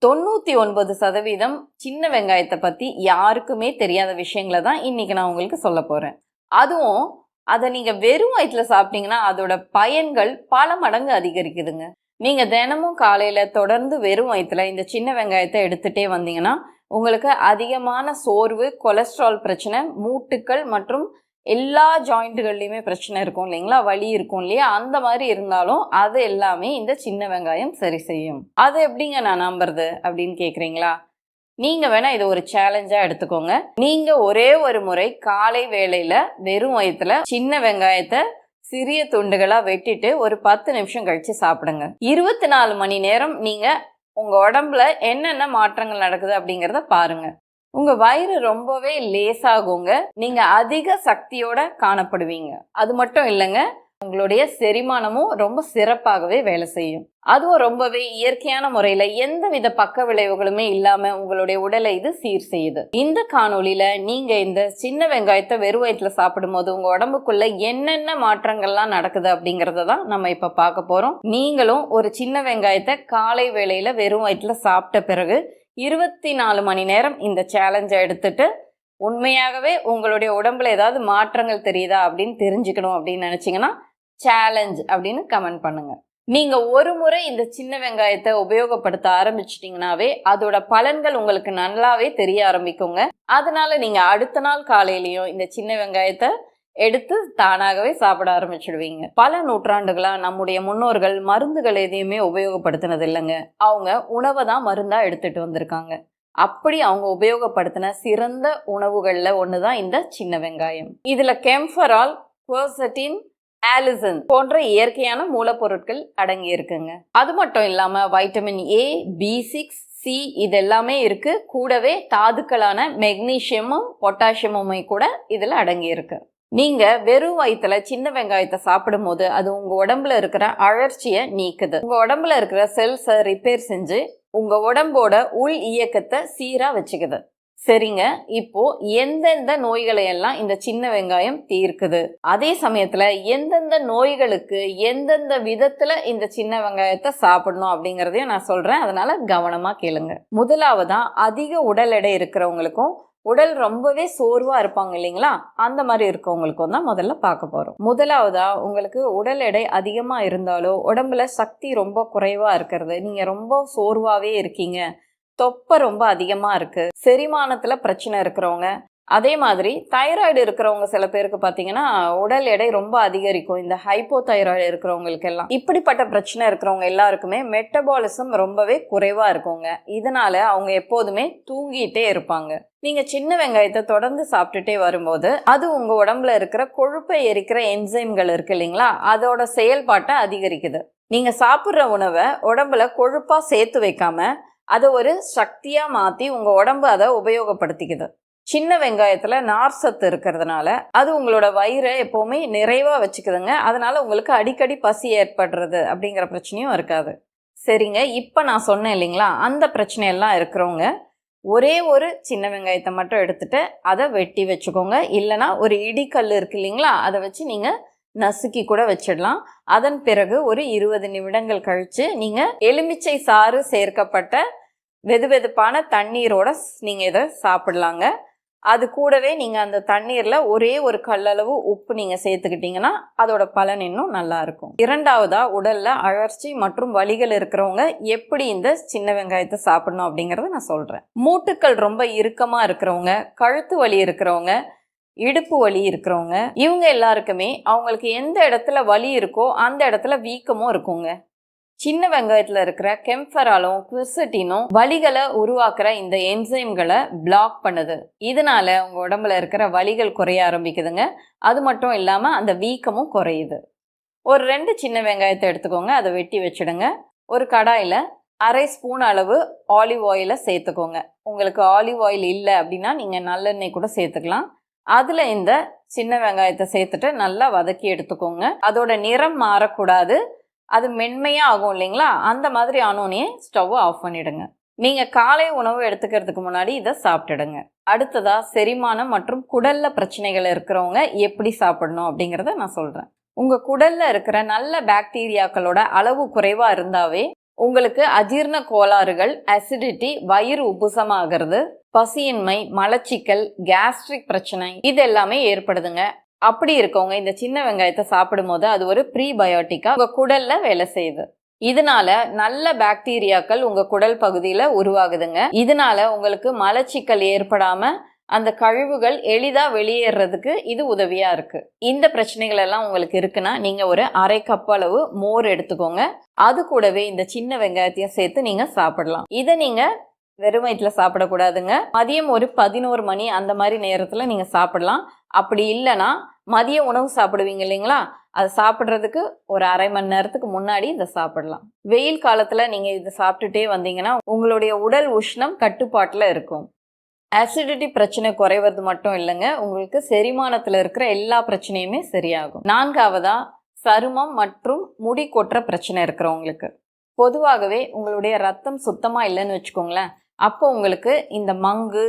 99% சின்ன வெங்காயத்தை பத்தி யாருக்குமே தெரியாத விஷயங்களை தான் இன்னைக்கு நான் உங்களுக்கு சொல்ல போறேன். அதுவும் அதை நீங்க வெறும் வயிற்றுல சாப்பிட்டீங்கன்னா அதோட பயன்கள் பல மடங்கு அதிகரிக்குதுங்க. நீங்க தினமும் காலையில தொடர்ந்து வெறும் வயிற்றுல இந்த சின்ன வெங்காயத்தை எடுத்துட்டே வந்தீங்கன்னா உங்களுக்கு அதிகமான சோர்வு, கொலஸ்ட்ரால் பிரச்சனை, மூட்டுக்கள் மற்றும் எல்லா ஜாயிண்ட்டுகள்லையுமே பிரச்சனை இருக்கும் இல்லைங்களா, வலி இருக்கும் இல்லையா, அந்த மாதிரி இருந்தாலும் அது எல்லாமே இந்த சின்ன வெங்காயம் சரி செய்யும். அது எப்படிங்க நான் நம்புறது அப்படின்னு கேட்குறீங்களா? நீங்க வேணா இது ஒரு சேலஞ்சா எடுத்துக்கோங்க. நீங்க ஒரே ஒரு முறை காலை வேளையில வெறும் வயிற்றுல சின்ன வெங்காயத்தை சிறிய துண்டுகளா வெட்டிட்டு ஒரு 10 நிமிஷம் கழிச்சு சாப்பிடுங்க. 24 மணி நேரம் நீங்க உங்க உடம்புல என்னென்ன மாற்றங்கள் நடக்குது அப்படிங்கிறத பாருங்க. உங்க வயிறு ரொம்பவே லேசாகுங்க. நீங்க அதிக சக்தியோட காணப்படுவீங்க. அது மட்டும் இல்லைங்க, உங்களுடைய செரிமானமும் ரொம்ப சிறப்பாகவே வேலை செய்யும். அதுவும் ரொம்பவே இயற்கையான முறையில எந்தவித பக்க விளைவுகளுமே இல்லாம உங்களுடைய உடலை இது சீர் செய்யுது. இந்த காணொளியில நீங்க இந்த சின்ன வெங்காயத்தை வெறும் வயிற்றுல சாப்பிடும் போது உங்க உடம்புக்குள்ள என்னென்ன மாற்றங்கள்லாம் நடக்குது அப்படிங்கறத தான் நம்ம இப்ப பார்க்க போறோம். நீங்களும் ஒரு சின்ன வெங்காயத்தை காலை வேளையில வெறும் வயிற்றுல சாப்பிட்ட பிறகு 24 மணி நேரம் இந்த சேலஞ்சை எடுத்துட்டு உண்மையாகவே உங்களுடைய உடம்புல ஏதாவது மாற்றங்கள் தெரியுதா அப்படின்னு தெரிஞ்சுக்கணும் அப்படின்னு நினைச்சீங்கன்னா சேலஞ்ச் அப்படின்னு கமெண்ட் பண்ணுங்க. நீங்க ஒரு முறை இந்த சின்ன வெங்காயத்தை உபயோகப்படுத்த ஆரம்பிச்சிட்டீங்கன்னாவே அதோட பலன்கள் உங்களுக்கு நல்லாவே தெரிய ஆரம்பிக்குங்க. அதனால நீங்க அடுத்த நாள் காலையிலயும் இந்த சின்ன வெங்காயத்தை எடுத்து தானாகவே சாப்பிட ஆரம்பிச்சிடுவீங்க. பல நூற்றாண்டுகளா நம்முடைய முன்னோர்கள் மருந்துகள் எதையுமே உபயோகப்படுத்தினது இல்லைங்க. அவங்க உணவை தான் மருந்தா எடுத்துட்டு வந்திருக்காங்க. அப்படி அவங்க உபயோகப்படுத்தின சிறந்த உணவுகள்ல ஒண்ணுதான் இந்த சின்ன வெங்காயம். இதுல கெம்ஃபரால், குவர்செட்டின், ஆலிசன் போன்ற இயற்கையான மூலப்பொருட்கள் அடங்கி இருக்குங்க. அது மட்டும் இல்லாம வைட்டமின் ஏ, B6, C இதெல்லாமே இருக்கு. கூடவே தாதுக்களான மெக்னீசியமும் பொட்டாசியமுமே கூட இதுல அடங்கி இருக்கு. நீங்க வெறும் வயிற்றுல சின்ன வெங்காயத்தை சாப்பிடும் போது அது உங்க உடம்புல இருக்கிற அழற்சியை நீக்குது. உங்க உடம்புல இருக்கிற செல்ஸை ரிப்பேர் செஞ்சு உங்க உடம்போட உள் இயக்கத்தை சீரா வச்சுக்குது. சரிங்க, இப்போ எந்தெந்த நோய்களை எல்லாம் இந்த சின்ன வெங்காயம் தீர்க்குது, அதே சமயத்துல எந்தெந்த நோய்களுக்கு எந்தெந்த விதத்துல இந்த சின்ன வெங்காயத்தை சாப்பிடணும் அப்படிங்கறதையும் நான் சொல்றேன். அதனால கவனமா கேளுங்க. முதலாவதா அதிக உடல் எடை இருக்கிறவங்களுக்கும் உடல் ரொம்பவே சோர்வா இருப்பாங்க இல்லைங்களா, அந்த மாதிரி இருக்கவங்களுக்கும் தான் முதல்ல பார்க்க போறோம். முதலாவதா உங்களுக்கு உடல் எடை அதிகமா இருந்தாலோ உடம்புல சக்தி ரொம்ப குறைவா இருக்கிறது, நீங்க ரொம்ப சோர்வாவே இருக்கீங்க, தொப்பை ரொம்ப அதிகமா இருக்கு, செரிமானத்துல பிரச்சனை இருக்கிறவங்க, அதே மாதிரி தைராய்டு இருக்கிறவங்க சில பேருக்கு பார்த்தீங்கன்னா உடல் எடை ரொம்ப அதிகரிக்கும். இந்த ஹைப்போ தைராய்டு இருக்கிறவங்களுக்கு எல்லாம், இப்படிப்பட்ட பிரச்சனை இருக்கிறவங்க எல்லாருக்குமே மெட்டபாலிசம் ரொம்பவே குறைவா இருக்குங்க. இதனால அவங்க எப்போதுமே தூங்கிட்டே இருப்பாங்க. நீங்க சின்ன வெங்காயத்தை தொடர்ந்து சாப்பிட்டுட்டே வரும்போது அது உங்க உடம்புல இருக்கிற கொழுப்பை எரிக்கிற என்சைம்கள் இருக்கு இல்லைங்களா, அதோட செயல்பாட்டை அதிகரிக்குது. நீங்க சாப்பிட்ற உணவை உடம்புல கொழுப்பா சேர்த்து வைக்காம அதை ஒரு சக்தியா மாத்தி உங்க உடம்பு அதை உபயோகப்படுத்திக்குது. சின்ன வெங்காயத்துல நார் சத்து இருக்கிறதுனால அது உங்களோட வயிறை எப்பவுமே நிறைவா வச்சுக்குதுங்க. அதனால உங்களுக்கு அடிக்கடி பசி ஏற்படுறது அப்படிங்கிற பிரச்சனையும் இருக்காது. சரிங்க, இப்ப நான் சொன்னேன் இல்லைங்களா, அந்த பிரச்சனையெல்லாம் இருக்கிறவங்க ஒரே ஒரு சின்ன வெங்காயத்தை மட்டும் எடுத்துட்டு அதை வெட்டி வச்சுக்கோங்க. இல்லைன்னா ஒரு இடிக்கல் இருக்கு இல்லைங்களா, அதை வச்சு நீங்க நசுக்கி கூட வச்சிடலாம். அதன் பிறகு ஒரு 20 நிமிடங்கள் கழிச்சு நீங்க எலுமிச்சை சாறு சேர்க்கப்பட்ட வெதுவெதுப்பான தண்ணீரோட நீங்க இதை சாப்பிடலாங்க. அது கூடவே நீங்க அந்த தண்ணீர்ல ஒரே ஒரு கல்லளவு உப்பு நீங்க சேர்த்துக்கிட்டீங்கன்னா அதோட பலன் இன்னும் நல்லா இருக்கும். இரண்டாவதா, உடல்ல அழற்சி மற்றும் வலிகள் இருக்கிறவங்க எப்படி இந்த சின்ன வெங்காயத்தை சாப்பிடணும் அப்படிங்கறத நான் சொல்றேன். மூட்டுக்கள் ரொம்ப இறுக்கமா இருக்கிறவங்க, கழுத்து வலி இருக்கிறவங்க, இடுப்பு வலி இருக்கிறவங்க, இவங்க எல்லாருக்குமே அவங்களுக்கு எந்த இடத்துல வலி இருக்கோ அந்த இடத்துல வீக்கமும் இருக்குங்க. சின்ன வெங்காயத்துல இருக்கிற கெம்ஃபராலும் குவர்செட்டினும் வலிகளை உருவாக்குற இந்த என்சைம்களை பிளாக் பண்ணுது. இதனால உங்க உடம்புல இருக்கிற வலிகள் குறைய ஆரம்பிக்குதுங்க. அது மட்டும் இல்லாம அந்த வீக்கமும் குறையுது. ஒரு 2 சின்ன வெங்காயத்தை எடுத்துக்கோங்க, அதை வெட்டி வச்சிடுங்க. ஒரு கடாயில 1/2 ஸ்பூன் அளவு ஆலிவ் ஆயிலை சேர்த்துக்கோங்க. உங்களுக்கு ஆலிவ் ஆயில் இல்லை அப்படின்னா நீங்க நல்லெண்ணெய் கூட சேர்த்துக்கலாம். அதுல இந்த சின்ன வெங்காயத்தை சேர்த்துட்டு நல்லா வதக்கி எடுத்துக்கோங்க. அதோட நிறம் மாறக்கூடாது, அது மென்மையா ஆகும் இல்லைங்களா, அந்த மாதிரி ஆனோனே ஸ்டவ் ஆஃப் பண்ணிடுங்க. நீங்க காலை உணவு எடுத்துக்கிறதுக்கு முன்னாடி இதை சாப்பிட்டுடுங்க. அடுத்ததா, செரிமானம் மற்றும் குடல்ல பிரச்சனைகள் இருக்கிறவங்க எப்படி சாப்பிடணும் அப்படிங்கிறத நான் சொல்றேன். உங்க குடல்ல இருக்கிற நல்ல பாக்டீரியாக்களோட அளவு குறைவா இருந்தாவே உங்களுக்கு அஜீரண கோளாறுகள், அசிடிட்டி, வயிறு உப்புசமாகிறது, பசியின்மை, மலச்சிக்கல், கேஸ்ட்ரிக் பிரச்சனை இது எல்லாமே ஏற்படுதுங்க. அப்படி இருக்கவங்க இந்த சின்ன வெங்காயத்தை சாப்பிடும்போது அது ஒரு ப்ரீபயோட்டிக்கா உங்க குடல்ல வேலை செய்யுது. இதனால நல்ல பாக்டீரியாக்கள் உங்க குடல் பகுதியில உருவாகுதுங்க. இதனால உங்களுக்கு மலச்சிக்கல் ஏற்படாம அந்த கழிவுகள் எளிதா வெளியேறதுக்கு இது உதவியா இருக்கு. இந்த பிரச்சனைகள் எல்லாம் உங்களுக்கு இருக்குன்னா நீங்க ஒரு 1/2 கப் அளவு மோர் எடுத்துக்கோங்க. அது கூடவே இந்த சின்ன வெங்காயத்தையும் சேர்த்து நீங்க சாப்பிடலாம். இதை நீங்க வெறும் வயிற்றுல சாப்பிடக்கூடாதுங்க. மதியம் ஒரு 11 மணி அந்த மாதிரி நேரத்துல நீங்க சாப்பிடலாம். அப்படி இல்லைன்னா மதிய உணவு சாப்பிடுவீங்க இல்லைங்களா, அதை சாப்பிட்றதுக்கு ஒரு 1/2 மணி நேரத்துக்கு முன்னாடி இதை சாப்பிடலாம். வெயில் காலத்துல நீங்க இதை சாப்பிட்டுட்டே வந்தீங்கன்னா உங்களுடைய உடல் உஷ்ணம் கட்டுப்பாட்டுல இருக்கும். அசிடிட்டி பிரச்சனை குறைவது மட்டும் இல்லைங்க, உங்களுக்கு செரிமானத்துல இருக்கிற எல்லா பிரச்சனையுமே சரியாகும். 4வதா சருமம் மற்றும் முடி கொட்டுற பிரச்சனை இருக்கிறவங்களுக்கு, பொதுவாகவே உங்களுடைய ரத்தம் சுத்தமா இல்லைன்னு வச்சுக்கோங்களேன், அப்போ உங்களுக்கு இந்த மங்கு,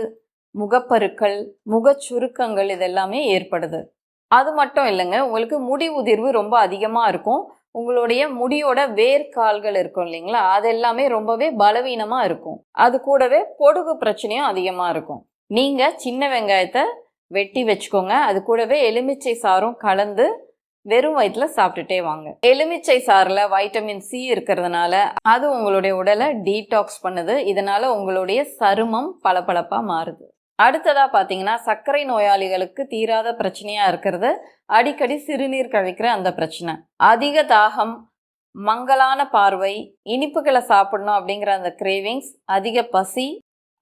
முகப்பருக்கள், முகச்சுருக்கங்கள் இதெல்லாமே ஏற்படுது. அது மட்டும் இல்லைங்க, உங்களுக்கு முடி உதிர்வு ரொம்ப அதிகமா இருக்கும். உங்களுடைய முடியோட வேர்க்கால்கள் இருக்கும் இல்லைங்களா, அது எல்லாமே ரொம்பவே பலவீனமா இருக்கும். அது கூடவே பொடுகு பிரச்சனையும் அதிகமா இருக்கும். நீங்க சின்ன வெங்காயத்தை வெட்டி வச்சுக்கோங்க. அது கூடவே எலுமிச்சை சாறும் கலந்து வெறும் வயிற்றுல சாப்பிட்டுட்டே வாங்க. எலுமிச்சை சாறுல வைட்டமின் சி இருக்கிறதுனால அது உங்களுடைய உடலை டீடாக்ஸ் பண்ணுது. இதனால உங்களுடைய சருமம் பளபளப்பா மாறுது. அடுத்ததா பாத்தீங்கன்னா சர்க்கரை நோயாளிகளுக்கு தீராத பிரச்சனையா இருக்கிறது அடிக்கடி சிறுநீர் கழிக்கிற அந்த பிரச்சனை. அதிக தாகம், மங்கலான பார்வை, இனிப்புகளை சாப்பிடணும் அப்படிங்கிற அந்த கிரேவிங்ஸ், அதிக பசி,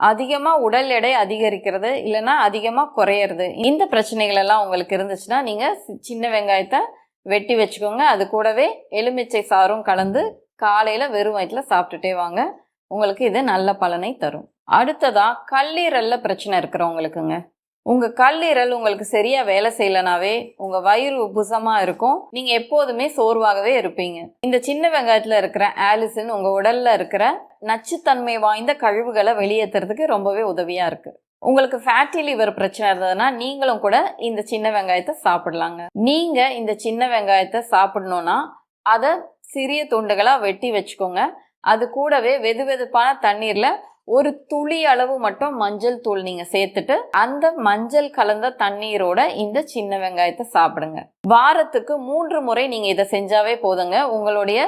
அதிகமா உடல் எடை அதிகரிக்கிறது இல்லைன்னா அதிகமா குறையிறது, இந்த பிரச்சனைகள் எல்லாம் உங்களுக்கு இருந்துச்சுன்னா நீங்க சின்ன வெங்காயத்தை வெட்டி வச்சுக்கோங்க. அது கூடவே எலுமிச்சை சாறும் கலந்து காலையில வெறும் வயிற்றுல சாப்பிட்டுட்டே வாங்க. உங்களுக்கு இது நல்ல பலனை தரும். அடுத்ததா கல்லீரல்ல பிரச்சனை இருக்கிறவங்களுக்குங்க, உங்க கல்லீரல் உங்களுக்கு சரியா வேலை செய்யலனாவே உங்க வயிறு உப்புசமா இருக்கும். நீங்க எப்போதுமே சோர்வாகவே இருப்பீங்க. இந்த சின்ன வெங்காயத்துல இருக்கிற ஆலிசின் உங்க உடல்ல இருக்கிற நச்சுத்தன்மை வாய்ந்த கழிவுகளை வெளியேற்றுறதுக்கு ரொம்பவே உதவியா இருக்கு. உங்களுக்கு ஃபேட்டி லிவர் பிரச்சனை இருந்ததுன்னா நீங்களும் கூட இந்த சின்ன வெங்காயத்தை சாப்பிடலாங்க. நீங்க இந்த சின்ன வெங்காயத்தை சாப்பிடணும்னா அதை சிறிய துண்டுகளா வெட்டி வச்சுக்கோங்க. அது கூடவே வெது வெதுப்பான தண்ணீர்ல ஒரு துளி அளவு மட்டும் மஞ்சள் தூள் நீங்க சேர்த்துட்டு அந்த மஞ்சள் கலந்த தண்ணீரோட இந்த சின்ன வெங்காயத்தை சாப்பிடுங்க. வாரத்துக்கு 3 முறை நீங்க இதை செஞ்சாவே போதுங்க. உங்களுடைய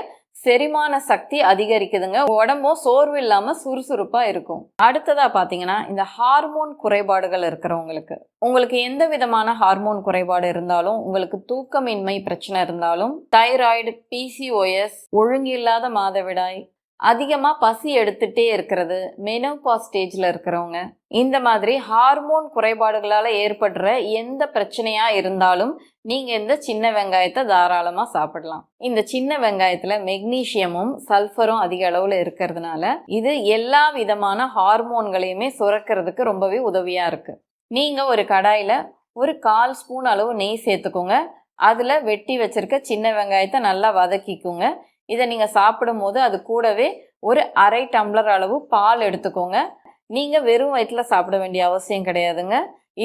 செரிமான சக்தி அதிகரிக்குதுங்க. உடம்பும் சோர்வு இல்லாம சுறுசுறுப்பா இருக்கும். அடுத்ததா பாத்தீங்கன்னா இந்த ஹார்மோன் குறைபாடுகள் இருக்கிறவங்களுக்கு, உங்களுக்கு எந்த விதமான ஹார்மோன் குறைபாடு இருந்தாலும், உங்களுக்கு தூக்கமின்மை பிரச்சனை இருந்தாலும், தைராய்டு, PCOS, ஒழுங்கில்லாத மாதவிடாய், அதிகமா பசி எடுத்துட்டே இருக்கிறது, மெனோபாஸ் ஸ்டேஜ்ல இருக்கிறவங்க, இந்த மாதிரி ஹார்மோன் குறைபாடுகளால ஏற்படுற எந்த பிரச்சனையா இருந்தாலும் நீங்க இந்த சின்ன வெங்காயத்தை தாராளமா சாப்பிடலாம். இந்த சின்ன வெங்காயத்துல மெக்னீசியமும் சல்ஃபரும் அதிக அளவுல இருக்கிறதுனால இது எல்லா விதமான ஹார்மோன்களையுமே சுரக்கிறதுக்கு ரொம்பவே உதவியா இருக்கு. நீங்க ஒரு கடாயில ஒரு 1/4 ஸ்பூன் அளவு நெய் சேர்த்துக்கோங்க. அதுல வெட்டி வச்சிருக்க சின்ன வெங்காயத்தை நல்லா வதக்கிக்கோங்க. இதை நீங்க சாப்பிடும் போது அது கூடவே ஒரு 1/2 டம்ளர் அளவு பால் எடுத்துக்கோங்க. நீங்க வெறும் வயிற்றுல சாப்பிட வேண்டிய அவசியம் கிடையாதுங்க.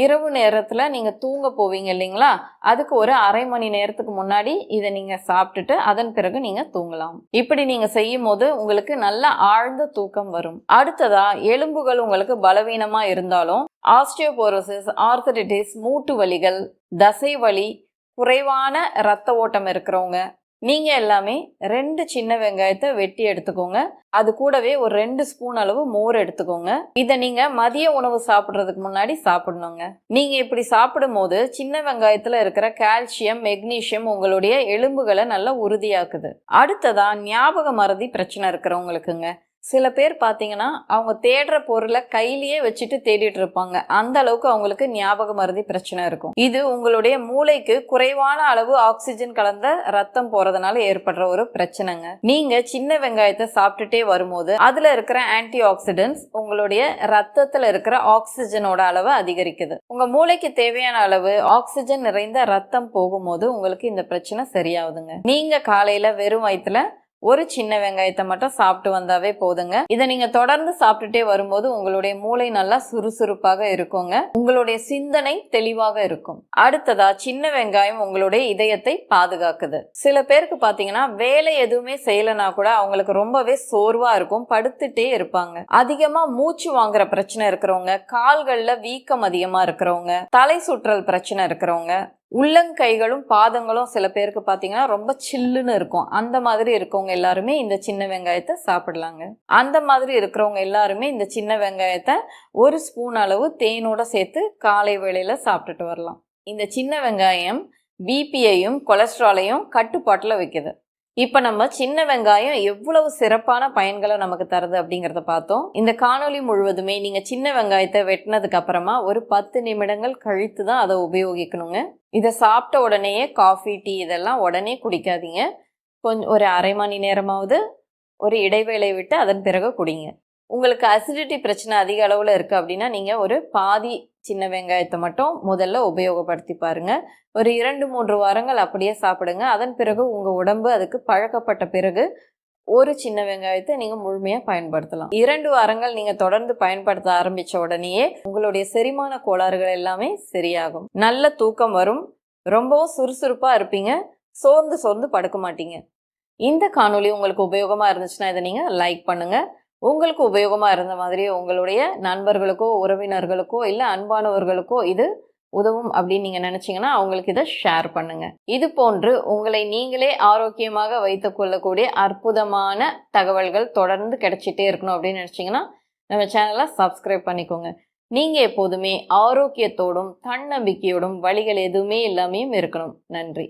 இரவு நேரத்துல நீங்க தூங்க போவீங்க இல்லைங்களா, அதுக்கு ஒரு 1/2 மணி நேரத்துக்கு முன்னாடி இதை நீங்க சாப்பிட்டுட்டு அதன் பிறகு நீங்க தூங்கலாம். இப்படி நீங்க செய்யும் போது உங்களுக்கு நல்ல ஆழ்ந்த தூக்கம் வரும். அடுத்ததா எலும்புகள் உங்களுக்கு பலவீனமா இருந்தாலும், ஆஸ்டியோபோரோசிஸ், ஆர்த்தரைட்டிஸ், மூட்டு வலிகள், தசை வலி, குறைவான இரத்த ஓட்டம் இருக்கிறவங்க, நீங்க எல்லாமே 2 சின்ன வெங்காயத்தை வெட்டி எடுத்துக்கோங்க. அது கூடவே ஒரு 2 ஸ்பூன் அளவு மோர் எடுத்துக்கோங்க. இதை நீங்க மதிய உணவு சாப்பிட்றதுக்கு முன்னாடி சாப்பிடணுங்க. நீங்க இப்படி சாப்பிடும் போது சின்ன வெங்காயத்துல இருக்கிற கால்சியம், மெக்னீசியம் உங்களுடைய எலும்புகளை நல்லா உறுதியாக்குது. அடுத்ததா ஞாபக மறதி பிரச்சனை இருக்கிறவங்களுக்குங்க, சில பேர் பார்த்தீங்கன்னா அவங்க தேடுற பொருளை கையிலேயே வச்சுட்டு தேடிட்டு இருப்பாங்க. அந்த அளவுக்கு அவங்களுக்கு ஞாபக மறதி பிரச்சனை இருக்கும். இது உங்களுடைய மூளைக்கு குறைவான அளவு ஆக்சிஜன் கலந்த ரத்தம் போறதுனால ஏற்படுற ஒரு பிரச்சனைங்க. நீங்க சின்ன வெங்காயத்தை சாப்பிட்டுட்டே வரும்போது அதுல இருக்கிற ஆன்டி ஆக்சிடென்ட்ஸ் உங்களுடைய ரத்தத்துல இருக்கிற ஆக்சிஜனோட அளவை அதிகரிக்குது. உங்க மூளைக்கு தேவையான அளவு ஆக்சிஜன் நிறைந்த ரத்தம் போகும்போது உங்களுக்கு இந்த பிரச்சனை சரியாகுதுங்க. நீங்க காலையில வெறும் வயிற்றுல ஒரு சின்ன வெங்காயத்தை மட்டும் சாப்பிட்டு வந்தாவே போதுங்க. இதை நீங்க தொடர்ந்து சாப்பிட்டுட்டே வரும்போது உங்களுடைய மூளை நல்லா சுறுசுறுப்பாக இருக்குங்க. உங்களுடைய சிந்தனை தெளிவாக இருக்கும். அடுத்ததா, சின்ன வெங்காயம் உங்களுடைய இதயத்தை பாதுகாக்குது. சில பேருக்கு பாத்தீங்கன்னா வேலை எதுவுமே செய்யலனா கூட அவங்களுக்கு ரொம்பவே சோர்வா இருக்கும், படுத்துட்டே இருப்பாங்க. அதிகமா மூச்சு வாங்குற பிரச்சனை இருக்கிறவங்க, கால்கள்ல வீக்கம் அதிகமா இருக்கிறவங்க, தலை சுற்றல் பிரச்சனை இருக்கிறவங்க, உள்ளங்கைகளும் பாதங்களும் சில பேருக்கு பாத்தீங்கன்னா ரொம்ப சில்லுன்னு இருக்கும். அந்த மாதிரி இருக்கவங்க எல்லாருமே இந்த சின்ன வெங்காயத்தை சாப்பிடலாங்க. அந்த மாதிரி இருக்கிறவங்க எல்லாருமே இந்த சின்ன வெங்காயத்தை ஒரு ஸ்பூன் அளவு தேனோட சேர்த்து காலை வேளையில சாப்பிட்டுட்டு வரலாம். இந்த சின்ன வெங்காயம் பிபியையும் கொலஸ்ட்ராலையும் கட்டுப்பாட்டுல வைக்குது. இப்ப நம்ம சின்ன வெங்காயம் எவ்வளவு சிறப்பான பயன்களை நமக்கு தருது அப்படிங்கறத பார்த்தோம். இந்த காணொளி முழுவதுமே நீங்க சின்ன வெங்காயத்தை வெட்டினதுக்கு அப்புறமா ஒரு 10 நிமிடங்கள் கழித்து தான் அதை உபயோகிக்கணுங்க. இதை சாப்பிட்ட உடனேயே காஃபி, டீ இதெல்லாம் உடனே குடிக்காதீங்க. கொஞ்சம் ஒரு அரை மணி நேரமாவது ஒரு இடைவேளை விட்டு அதன் பிறகு குடிங்க. உங்களுக்கு அசிடிட்டி பிரச்சனை அதிக அளவுல இருக்கு அப்படின்னா நீங்க ஒரு பாதி சின்ன வெங்காயத்தை மட்டும் முதல்ல உபயோகப்படுத்தி பாருங்க. ஒரு 2-3 வாரங்கள் அப்படியே சாப்பிடுங்க. அதன் பிறகு உங்க உடம்பு அதுக்கு பழக்கப்பட்ட பிறகு ஒரு சின்ன வெங்காயத்தை நீங்க முழுமையா பயன்படுத்தலாம். 2 வாரங்கள் நீங்க தொடர்ந்து பயன்படுத்த ஆரம்பிச்ச உடனேயே உங்களுடைய செரிமான கோளாறுகள் எல்லாமே சரியாகும். நல்ல தூக்கம் வரும், ரொம்பவும் சுறுசுறுப்பா இருப்பீங்க, சோர்ந்து படுக்க மாட்டீங்க. இந்த காணொளி உங்களுக்கு உபயோகமா இருந்துச்சுன்னா இதை நீங்க லைக் பண்ணுங்க. உங்களுக்கு உபயோகமா இருந்த மாதிரி உங்களுடைய நண்பர்களுக்கோ, உறவினர்களுக்கோ, இல்ல அன்பானவர்களுக்கோ இது உதவும் அப்படின்னு நீங்க நினைச்சீங்கன்னா அவங்களுக்கு இதை ஷேர் பண்ணுங்க. இது போன்று உங்களை நீங்களே ஆரோக்கியமாக வைத்துக் கொள்ளக்கூடிய அற்புதமான தகவல்கள் தொடர்ந்து கிடைச்சிட்டே இருக்கணும் அப்படின்னு நினைச்சீங்கன்னா நம்ம சேனலை சப்ஸ்கிரைப் பண்ணிக்கோங்க. நீங்க எப்போதுமே ஆரோக்கியத்தோடும் தன்னம்பிக்கையோடும் வழிகள் எதுவுமே இல்லாமையும் இருக்கணும். நன்றி.